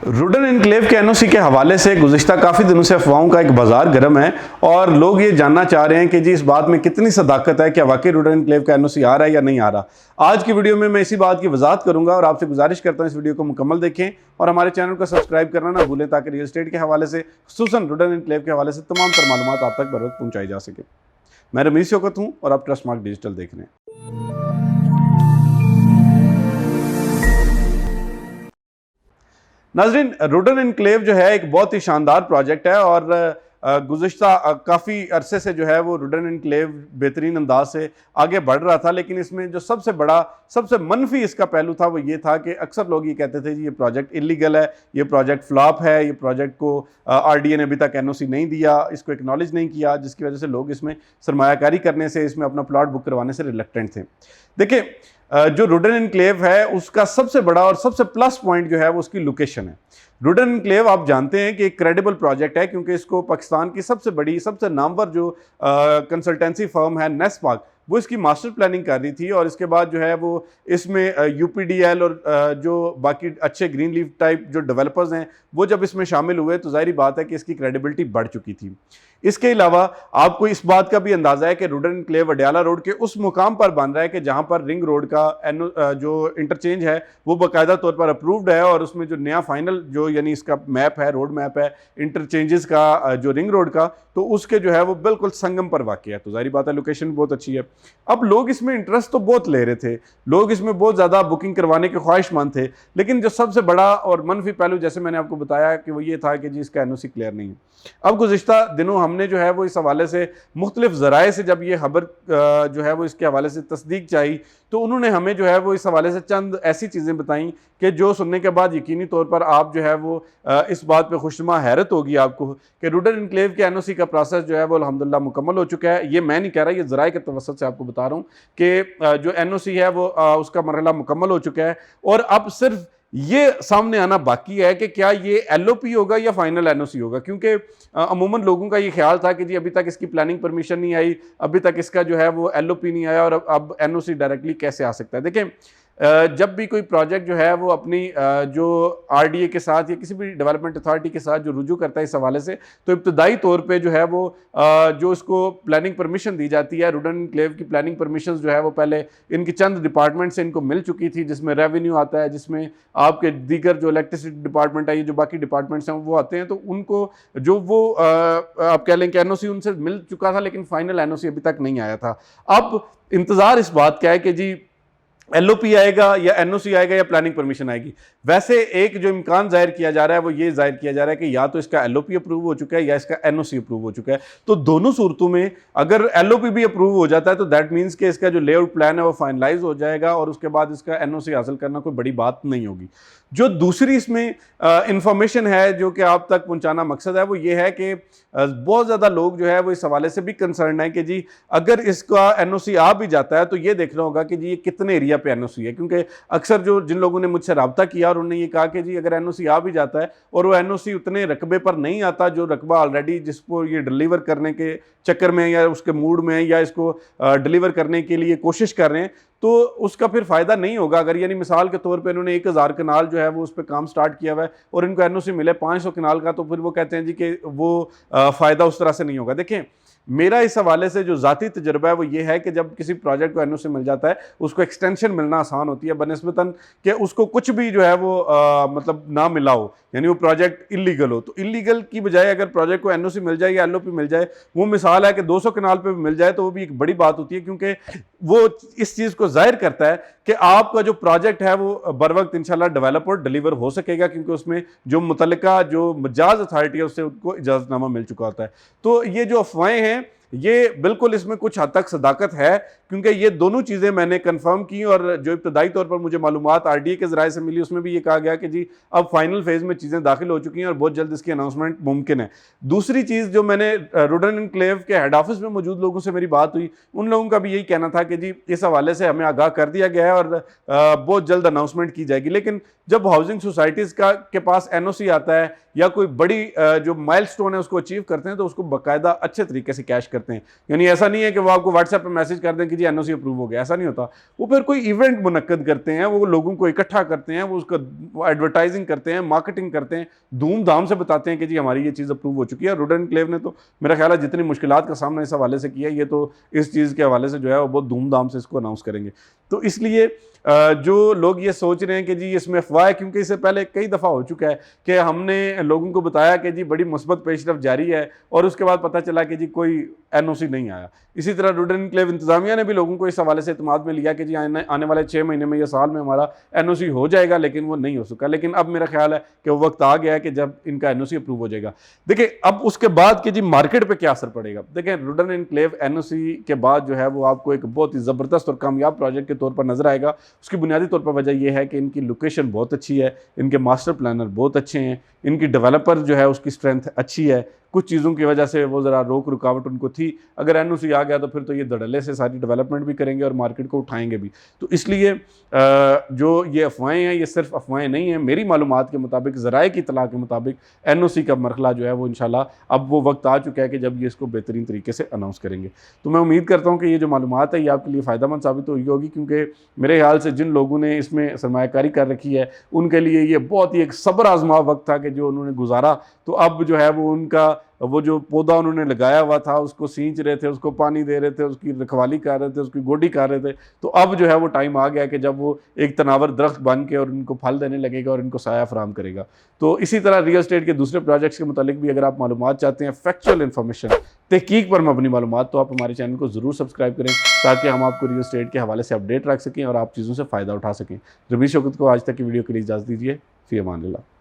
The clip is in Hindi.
रुडन एनक्लेव के एनओसी के हवाले से गुज़िश्ता काफ़ी दिनों से अफवाहों का एक बाजार गर्म है और लोग ये जानना चाह रहे हैं कि जी इस बात में कितनी सदाकत है, क्या वाकई रुडन एनक्लेव का एनओसी आ रहा है या नहीं आ रहा। आज की वीडियो में मैं इसी बात की वजाहत करूंगा और आपसे गुजारिश करता हूं इस वीडियो को मुकम्मल देखें और हमारे चैनल को सब्सक्राइब करना ना भूलें ताकि रियल एस्टेट के हवाले से, खुसूसन रुडन एनक्लेव के हवाले से तमाम तर मालूमात आप तक बर वक्त पहुँचाई जा सके। मैं रमीज शौकत हूँ और आप ट्रस्ट मार्क डिजिटल देख रहे हैं। नाजरीन, रुडन एनक्लेव जो है एक बहुत ही शानदार प्रोजेक्ट है और गुज़िश्ता काफ़ी अरसे से जो है वो रुडन एनक्लेव बेहतरीन अंदाज से आगे बढ़ रहा था, लेकिन इसमें जो सबसे बड़ा सबसे मनफी इसका पहलू था वो ये था कि अक्सर लोग ये कहते थे जी ये प्रोजेक्ट इलीगल है, ये प्रोजेक्ट फ्लॉप है, ये प्रोजेक्ट को आरडीए ने अभी तक एनओसी नहीं दिया, इसको एक्नॉलेज नहीं किया, जिसकी वजह से लोग इसमें सरमायाकारी करने से, इसमें अपना प्लॉट बुक करवाने से रिलक्टेंट थे। देखिए, जो रुडन एनक्लेव है उसका सबसे बड़ा और सबसे प्लस पॉइंट जो है वो उसकी लोकेशन है। रुडन एनक्लेव आप जानते हैं कि एक क्रेडिबल प्रोजेक्ट है क्योंकि इसको पाकिस्तान की सबसे बड़ी सबसे नामवर जो कंसल्टेंसी फर्म है नेस्पाक, वो इसकी मास्टर प्लानिंग कर रही थी और इसके बाद जो है वो इसमें यूपीडीएल और जो बाकी अच्छे ग्रीन लीफ टाइप जो डेवलपर्स हैं वो जब इसमें शामिल हुए तो जाहिर बात है कि इसकी क्रेडिबिलिटी बढ़ चुकी थी। इसके अलावा आपको इस बात का भी अंदाजा है कि रुडन एनक्लेव अडयाला रोड के उस मुकाम पर बन रहा है कि जहां पर रिंग रोड का जो इंटरचेंज है वो बाकायदा तौर पर अप्रूव्ड है और उसमें जो नया फाइनल जो यानी इसका मैप है, रोड मैप है इंटरचेंजेस का जो रिंग रोड का, तो उसके जो है वो बिल्कुल संगम पर वाक़ है। तो जाहिर बात है लोकेशन बहुत अच्छी है। अब लोग इसमें इंटरेस्ट तो बहुत ले रहे थे, लोग इसमें बहुत ज़्यादा बुकिंग करवाने के ख्वाहिशमंद थे, लेकिन जो सबसे बड़ा और मनफी पहलू जैसे मैंने आपको बताया कि वो ये था कि जी इसका एनओसी क्लियर नहीं है। अब गुज़िश्ता दिनों हमने जो है वो इस हवाले से मुख्तलिफ ज़राए से जब ये खबर जो है वो इसके हवाले से तस्दीक चाहिए तो उन्होंने हमें जो है वो इस हवाले से चंद ऐसी चीज़ें बताई कि जो सुनने के बाद यकीनी तौर पर आप जो है वो इस बात पे खुशनुमा हैरत होगी आपको कि रुडन एनक्लेव के एनओसी का प्रोसेस जो है वो अल्हम्दुलिल्लाह मुकम्मल हो चुका है। ये मैं नहीं कह रहा, ये ज़राए के तवस्सुत से आपको बता रहा हूँ कि जो एनओसी है वो उसका मरहला मुकम्मल हो चुका है और अब सिर्फ ये सामने आना बाकी है कि क्या ये एलओपी होगा या फाइनल एनओसी होगा, क्योंकि अमूमन लोगों का ये ख्याल था कि जी अभी तक इसकी प्लानिंग परमिशन नहीं आई, अभी तक इसका जो है वो एलओपी नहीं आया और अब एनओसी डायरेक्टली कैसे आ सकता है। देखें, जब भी कोई प्रोजेक्ट जो है वो अपनी जो आरडीए के साथ या किसी भी डेवलपमेंट अथॉरिटी के साथ जो रुजू करता है इस हवाले से, तो इब्तदाई तौर पे जो है वो जो इसको प्लानिंग परमिशन दी जाती है, रुडन एनक्लेव की प्लानिंग परमिशन जो है वो पहले इनकी चंद डिपार्टमेंट से इनको मिल चुकी थी, जिसमें रेवेन्यू आता है, जिसमें आपके दीगर जो इलेक्ट्रिसिटी डिपार्टमेंट है, ये जो बाकी डिपार्टमेंट्स हैं वो आते हैं, तो उनको जो वो आप कह लें कि एनओसी उनसे मिल चुका था लेकिन फाइनल एनओसी अभी तक नहीं आया था। अब इंतज़ार इस बात का है कि जी एलओपी आएगा या एनओसी आएगा या प्लानिंग परमिशन आएगी। वैसे एक जो इम्कान जाहिर किया जा रहा है वो ये जाहिर किया जा रहा है कि या तो इसका एलओपी अप्रूव हो चुका है या इसका एनओसी अप्रूव हो चुका है। तो दोनों सूरतों में अगर एलओपी भी अप्रूव हो जाता है तो दैट मीन्स कि इसका जो लेआउट प्लान है वो फाइनलाइज हो जाएगा और उसके बाद इसका एनओसी हासिल करना कोई बड़ी बात नहीं होगी। जो दूसरी इसमें इंफॉर्मेशन है जो कि आप तक पहुंचाना मकसद है वो ये है कि बहुत ज़्यादा लोग जो है वो इस हवाले से भी कंसर्न है कि जी अगर इसका एनओसी आ भी जाता है तो ये देखना होगा कि जी ये कितने एरिया पे एनओसी है, क्योंकि अक्सर जो जिन लोगों ने मुझसे रब्ता किया और उन्होंने ये कहा कि जी अगर एनओसी आ भी जाता है और वो एनओसी उतने रकबे पर नहीं आता जो रकबा ऑलरेडी जिसको ये डिलीवर करने के चक्कर में या उसके मूड में या इसको डिलीवर करने के लिए कोशिश कर रहे हैं, तो उसका फिर फ़ायदा नहीं होगा। अगर यानी मिसाल के तौर पे इन्होंने 1000 कनाल जो है वो उस पर काम स्टार्ट किया हुआ है और इनको एनओसी मिले 500 कनाल का, तो फिर वो कहते हैं जी कि वो फ़ायदा उस तरह से नहीं होगा। देखें, मेरा इस हवाले से जो ज़ाती तजुर्बा है वो ये है कि जब किसी प्रोजेक्ट को एनओसी मिल जाता है उसको एक्सटेंशन मिलना आसान होती है बनिस्बतन कि उसको कुछ भी जो है वो मतलब ना मिला हो, यानी वो प्रोजेक्ट इलीगल हो। तो इलीगल की बजाय अगर प्रोजेक्ट को एनओसी मिल जाए या एलओपी मिल जाए, वो मिसाल है कि 200 कनाल पे भी मिल जाए तो वो भी एक बड़ी बात होती है, क्योंकि वो इस चीज़ को जाहिर करता है कि आपका जो प्रोजेक्ट है वो बर वक्त इंशाल्लाह डेवलप और डिलीवर हो सकेगा, क्योंकि उसमें जो मुतल्लिका जो मजाज अथॉरिटी है उससे उनको इजाज़तनामा मिल चुका होता है। तो ये जो अफवाहें हैं ये बिल्कुल इसमें कुछ हद तक सदाकत है, क्योंकि ये दोनों चीज़ें मैंने कंफर्म की और जो इब्तदाई तौर पर मुझे मालूमात आरडीए के ज़राए से मिली उसमें भी ये कहा गया कि जी अब फाइनल फेज़ में चीज़ें दाखिल हो चुकी हैं और बहुत जल्द इसकी अनाउंसमेंट मुमकिन है। दूसरी चीज़ जो मैंने रुडन एनक्लेव के हेड ऑफिस में मौजूद लोगों से मेरी बात हुई, उन लोगों का भी यही कहना था कि जी इस हवाले से हमें आगाह कर दिया गया है और बहुत जल्द अनाउंसमेंट की जाएगी। लेकिन जब हाउसिंग सोसाइटीज़ के पास एनओसी आता है या कोई बड़ी जो माइलस्टोन है उसको अचीव करते हैं तो उसको बाकायदा अच्छे तरीके से कैश करते करते हैं। यानी ऐसा नहीं है कि वो आपको व्हाट्सएप पे मैसेज कर दें कि जी एनओसी अप्रूव हो गया, ऐसा नहीं होता। वो फिर कोई इवेंट मुनक्कद करते हैं, वो लोगों को इकट्ठा करते हैं, वो उसका एडवर्टाइजिंग करते हैं, मार्केटिंग करते हैं, धूमधाम से बताते हैं कि जी हमारी ये चीज़ अप्रूव हो चुकी है। रुडन एनक्लेव ने तो मेरा ख्याल है जितनी मुश्किलात का सामना इस हवाले से किया, ये तो इस चीज़ के हवाले से जो है वो बहुत धूमधाम से इसको अनाउंस करेंगे। तो इसलिए जो लोग ये सोच रहे हैं कि जी इसमें अफवाह है, क्योंकि इससे पहले कई दफ़ा हो चुका है कि हमने लोगों को बताया कि जी बड़ी मुस्बत पेशरफ जारी है और उसके बाद पता चला कि जी कोई एनओसी नहीं आया। इसी तरह रुडन एनक्लेव इंतजामिया ने भी लोगों को इस हवाले से इत्मीनान में लिया कि जी आने वाले 6 महीने में या साल में हमारा एनओसी हो जाएगा, लेकिन वो नहीं हो सका। लेकिन अब मेरा ख्याल है कि वो वक्त आ गया है कि जब इनका एनओसी अप्रूव हो जाएगा। देखिए अब उसके बाद कि जी मार्केट पे क्या असर पड़ेगा। देखिए रुडन एनक्लेव एनओसी के बाद जो है वो आपको एक बहुत ही ज़बरदस्त और कामयाब प्रोजेक्ट के तौर पर नजर आएगा। उसकी बुनियादी तौर पर वजह यह है कि इनकी लोकेशन बहुत अच्छी है, इनके मास्टर प्लानर बहुत अच्छे हैं, इनकी डेवलपर जो है उसकी स्ट्रेंथ अच्छी है। कुछ चीज़ों की वजह से वो ज़रा रोक रुकावट उनको थी, अगर एनओसी आ गया तो फिर तो ये धड़ल्ले से सारी डेवलपमेंट भी करेंगे और मार्केट को उठाएंगे भी। तो इसलिए जो ये अफवाहें हैं ये सिर्फ अफवाहें नहीं हैं। मेरी मालूमात के मुताबिक, ज़राए की इत्तला के मुताबिक एनओसी का मरहला जो है वो इंशाल्लाह अब वो वक्त आ चुका है कि जब ये इसको बेहतरीन तरीके से अनाउंस करेंगे। तो मैं उम्मीद करता हूँ कि ये जो मालूमात है ये आपके लिए फ़ायदेमंद साबित हुई होगी, क्योंकि मेरे ख्याल से जिन लोगों ने इसमें सरमायाकारी कर रखी है उनके लिए ये बहुत ही एक सब्र आजमा वक्त था कि जो उन्होंने गुजारा। तो अब जो है वो उनका वो जो पौधा उन्होंने लगाया हुआ था उसको सींच रहे थे, उसको पानी दे रहे थे, उसकी रखवाली कर रहे थे, उसकी गोडी कर रहे थे। तो अब जो है वो टाइम आ गया कि जब वो एक तनावर दरख्त बन के और उनको फल देने लगेगा और इनको साया फराम करेगा। तो इसी तरह रियल स्टेट के दूसरे प्रोजेक्ट्स के मुतालिक भी अगर आप मालूमात चाहते हैं, फैक्चुअल इन्फॉर्मेशन, तहकीक पर मबनी मालूमात, तो आप हमारे चैनल को ज़रूर सब्सक्राइब करें ताकि हम आपको रियल स्टेट के हवाले से अपडेट रख सकें और आप चीज़ों से फ़ायदा उठा सकें। रमीश शौकत को आज तक की वीडियो के लिए इजाज़त दीजिए। फ़ी अमान अल्लाह।